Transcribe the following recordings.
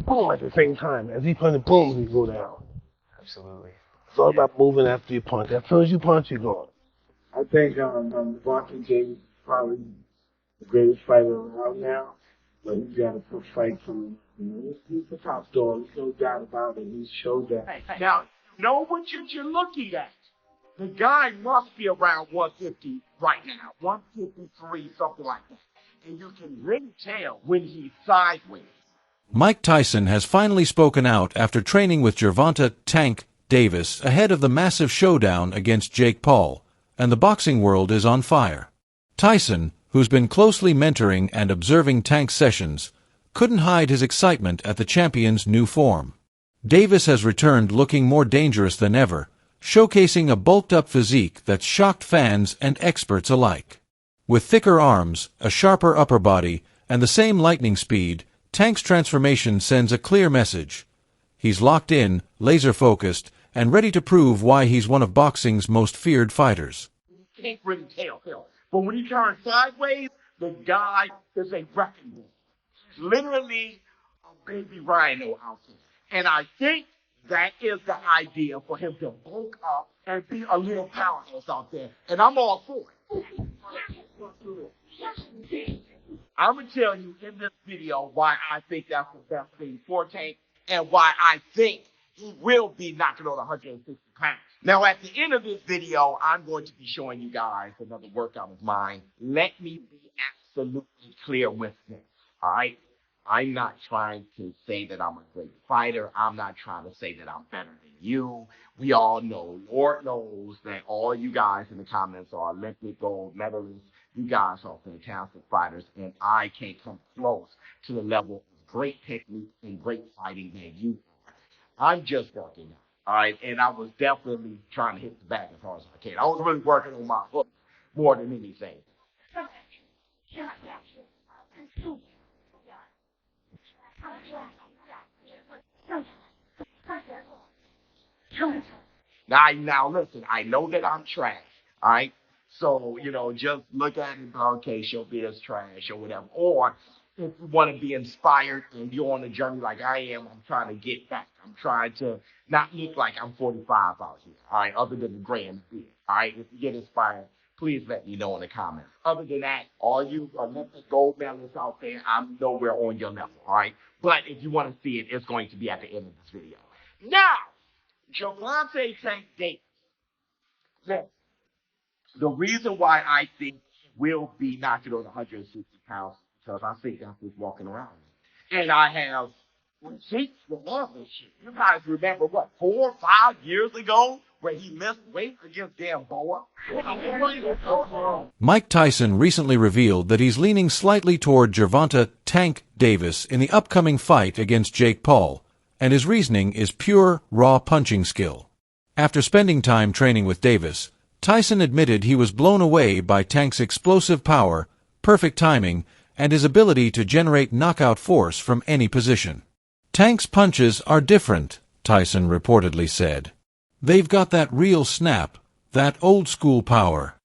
boom at the same time. As he punches, boom, he go down. Absolutely. It's all about moving after you punch. As soon as you punch, you're gone. I think Gervonta James is probably the greatest fighter around now, but he's got to put fight from. He's the top dog. There's no doubt about it. He's Showdown. Now, you know what you're looking at. The guy must be around 150 right now, 153, something like that. And you can really tell when he's sideways. Mike Tyson has finally spoken out after training with Gervonta "Tank" Davis ahead of the massive showdown against Jake Paul, and the boxing world is on fire. Tyson, who's been closely mentoring and observing Tank's sessions, couldn't hide his excitement at the champion's new form. Davis has returned looking more dangerous than ever, showcasing a bulked-up physique that's shocked fans and experts alike. With thicker arms, a sharper upper body, and the same lightning speed, Tank's transformation sends a clear message. He's locked in, laser-focused, and ready to prove why he's one of boxing's most feared fighters. You can't really tell. But when he turns sideways, the guy is a wrecking ball. Literally a baby rhino out there. And I think that is the idea for him to bulk up and be a little powerhouse out there. And I'm all for it. I'm going to tell you in this video why I think that's the best thing for Tank and why I think he will be knocking on 160 pounds. Now, at the end of this video, I'm going to be showing you guys another workout of mine. Let me be absolutely clear with this, all right? I'm not trying to say that I'm a great fighter. I'm not trying to say that I'm better than you. We all know, Lord knows, that all you guys in the comments are Olympic gold medalists. You guys are fantastic fighters, and I can't come close to the level of great technique and great fighting that you are. I'm just working out, all right? And I was definitely trying to hit the back as hard as I can. I was really working on my hook more than anything. Now listen, I know that I'm trash, all right? So, just look at it, okay, she'll be as trash or whatever. Or if you want to be inspired and you're on a journey like I am, I'm trying to get back. I'm trying to not look like I'm 45 out here, all right, other than the gray and the beard, all right? If you get inspired, please let me know in the comments. Other than that, all you Olympic gold medalists out there, I'm nowhere on your level, all right? But if you want to see it, it's going to be at the end of this video. Now, Gervonta "Tank" Davis. Listen, the reason why I think he will be knocking on 160 pounds is because I think that's what's walking around me. And I have receipts for all this shit. You guys remember, 4 or 5 years ago where he missed weight against Gamboa? Mike Tyson recently revealed that he's leaning slightly toward Gervonta "Tank" Davis in the upcoming fight against Jake Paul, and his reasoning is pure, raw punching skill. After spending time training with Davis, Tyson admitted he was blown away by Tank's explosive power, perfect timing, and his ability to generate knockout force from any position. Tank's punches are different, Tyson reportedly said. They've got that real snap, that old-school power.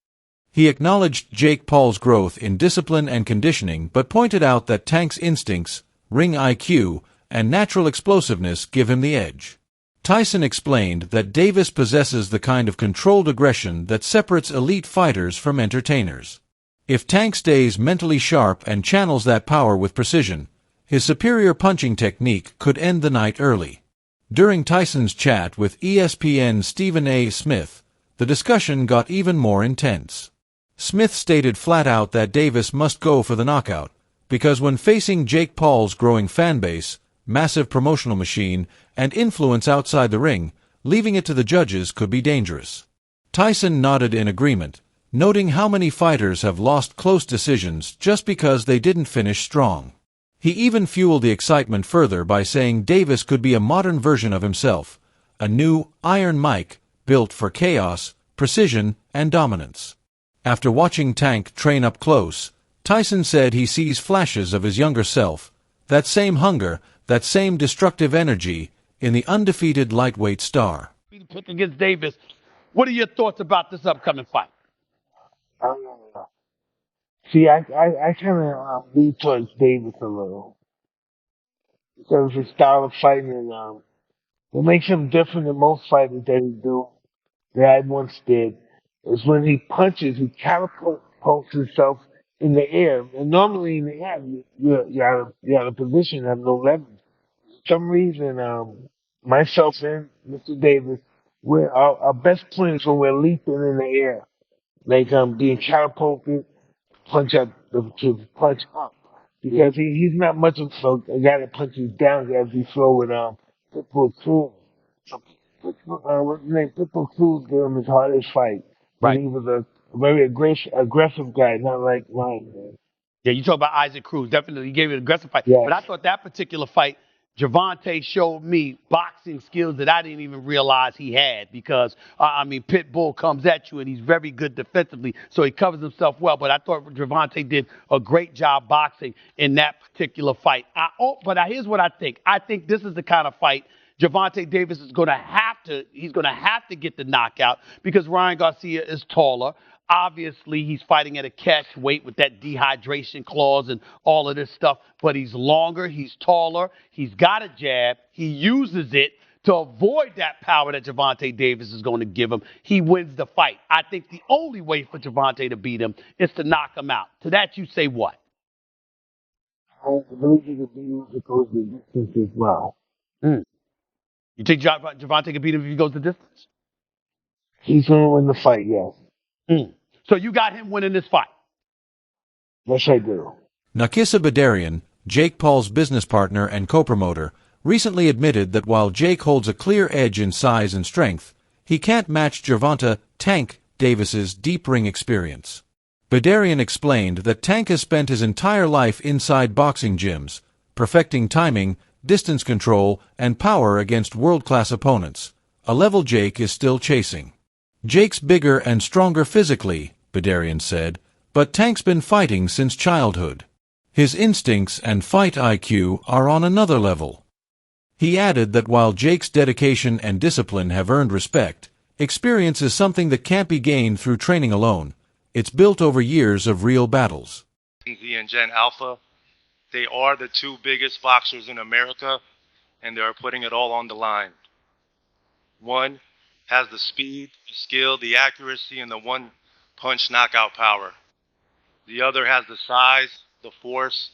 He acknowledged Jake Paul's growth in discipline and conditioning, but pointed out that Tank's instincts, ring IQ, and natural explosiveness give him the edge. Tyson explained that Davis possesses the kind of controlled aggression that separates elite fighters from entertainers. If Tank stays mentally sharp and channels that power with precision, his superior punching technique could end the night early. During Tyson's chat with ESPN's Stephen A. Smith, the discussion got even more intense. Smith stated flat out that Davis must go for the knockout, because when facing Jake Paul's growing fanbase, massive promotional machine, and influence outside the ring, leaving it to the judges could be dangerous. Tyson nodded in agreement, noting how many fighters have lost close decisions just because they didn't finish strong. He even fueled the excitement further by saying Davis could be a modern version of himself, a new Iron Mike, built for chaos, precision, and dominance. After watching Tank train up close, Tyson said he sees flashes of his younger self, that same hunger, that same destructive energy, in the undefeated lightweight star. Pick against Davis. What are your thoughts about this upcoming fight? See, I kind of lean towards Davis a little. because of his style of fighting, and what makes him different than most fighters that he do, that I once did, is when he punches, he catapults himself in the air. And normally in the air, you're out of position, have no leverage. For some reason, myself and Mr. Davis, our best point is when we're leaping in the air, like being catapulted, to punch up, because he's not much of a guy that punches down as he saw with Pitbull Cruz. So, what's his name? Pitbull Cruz gave him his hardest fight, and Right. he was a very aggressive guy, not like mine. Man. Yeah, you talk about Isaac Cruz. Definitely, he gave you an aggressive fight. Yes. But I thought that particular fight, Gervonta showed me boxing skills that I didn't even realize he had because, Pitbull comes at you and he's very good defensively, so he covers himself well. But I thought Gervonta did a great job boxing in that particular fight. Here's what I think. I think this is the kind of fight Gervonta Davis is going to have to get the knockout because Ryan Garcia is taller. Obviously, he's fighting at a catch weight with that dehydration clause and all of this stuff, but he's longer, he's taller, he's got a jab, he uses it to avoid that power that Gervonta Davis is going to give him. He wins the fight. I think the only way for Gervonta to beat him is to knock him out. To that, you say what? I believe he could be because the distance as well. You think Gervonta can beat him if he goes the distance? He's going to win the fight, yes. So you got him winning this fight? Yes, I do. Nakisa Bedarian, Jake Paul's business partner and co-promoter, recently admitted that while Jake holds a clear edge in size and strength, he can't match Gervonta "Tank" Davis's deep ring experience. Bedarian explained that Tank has spent his entire life inside boxing gyms, perfecting timing, distance control, and power against world-class opponents, a level Jake is still chasing. Jake's bigger and stronger physically, Bedarian said, but Tank's been fighting since childhood. His instincts and fight IQ are on another level. He added that while Jake's dedication and discipline have earned respect, experience is something that can't be gained through training alone. It's built over years of real battles. And Gen Alpha, they are the two biggest boxers in America, and they are putting it all on the line. One has the speed, the skill, the accuracy, and the one-punch knockout power. The other has the size, the force,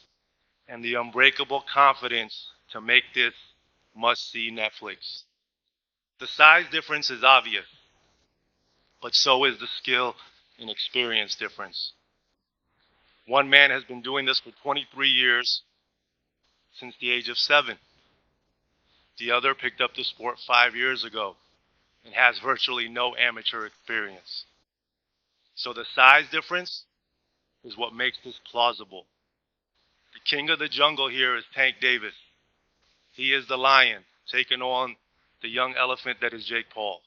and the unbreakable confidence to make this must-see Netflix. The size difference is obvious, but so is the skill and experience difference. One man has been doing this for 23 years, since the age of 7. The other picked up the sport 5 years ago and has virtually no amateur experience. So the size difference is what makes this plausible. The king of the jungle here is Tank Davis. He is the lion taking on the young elephant that is Jake Paul.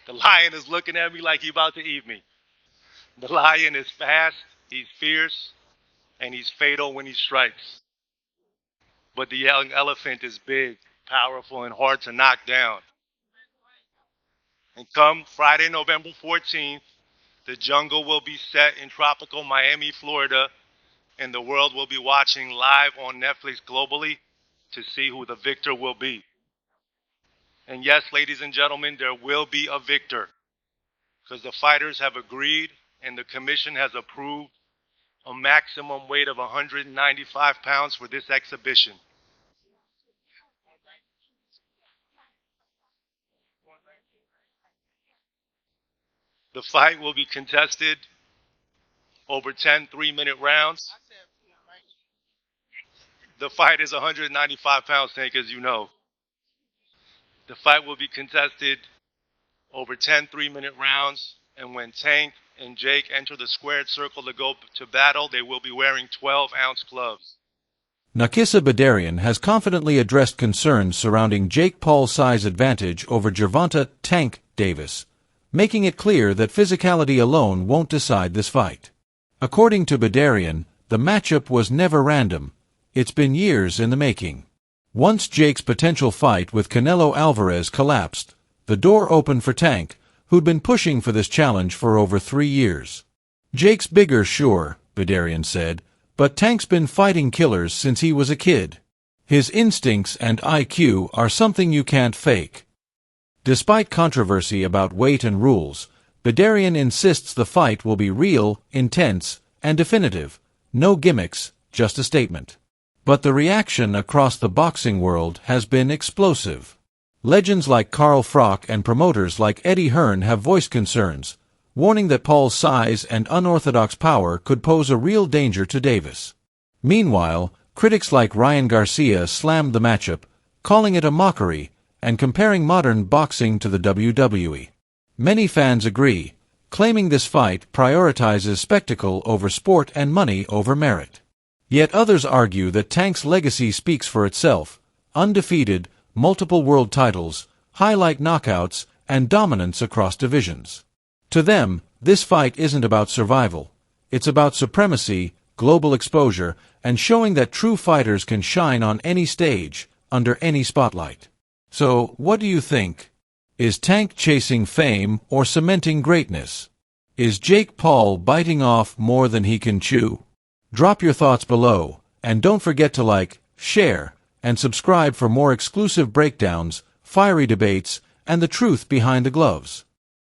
The lion is looking at me like he's about to eat me. The lion is fast, he's fierce, and he's fatal when he strikes. But the young elephant is big, powerful, and hard to knock down. And come Friday, November 14th, the jungle will be set in tropical Miami, Florida, and the world will be watching live on Netflix globally to see who the victor will be. And yes, ladies and gentlemen, there will be a victor because the fighters have agreed and the commission has approved a maximum weight of 195 pounds for this exhibition. The fight will be contested over 10 3-minute rounds. The fight is 195 pounds, Tank, as you know. The fight will be contested over 10 3-minute rounds, and when Tank and Jake enter the squared circle to go to battle, they will be wearing 12-ounce gloves. Nakisa Bedarian has confidently addressed concerns surrounding Jake Paul's size advantage over Gervonta "Tank" Davis, making it clear that physicality alone won't decide this fight. According to Bedarian, the matchup was never random. It's been years in the making. Once Jake's potential fight with Canelo Alvarez collapsed, the door opened for Tank, who'd been pushing for this challenge for over 3 years. Jake's bigger, sure, Bedarian said, But Tank's been fighting killers since he was a kid. His instincts and IQ are something you can't fake. Despite controversy about weight and rules, Bedarian insists the fight will be real, intense, and definitive. No gimmicks, just a statement. But the reaction across the boxing world has been explosive. Legends like Carl Froch and promoters like Eddie Hearn have voiced concerns, warning that Paul's size and unorthodox power could pose a real danger to Davis. Meanwhile, critics like Ryan Garcia slammed the matchup, calling it a mockery, and comparing modern boxing to the WWE. Many fans agree, claiming this fight prioritizes spectacle over sport and money over merit. Yet others argue that Tank's legacy speaks for itself: undefeated, multiple world titles, highlight knockouts, and dominance across divisions. To them, this fight isn't about survival. It's about supremacy, global exposure, and showing that true fighters can shine on any stage, under any spotlight. So, what do you think? Is Tank chasing fame or cementing greatness? Is Jake Paul biting off more than he can chew? Drop your thoughts below, and don't forget to like, share, and subscribe for more exclusive breakdowns, fiery debates, and the truth behind the gloves.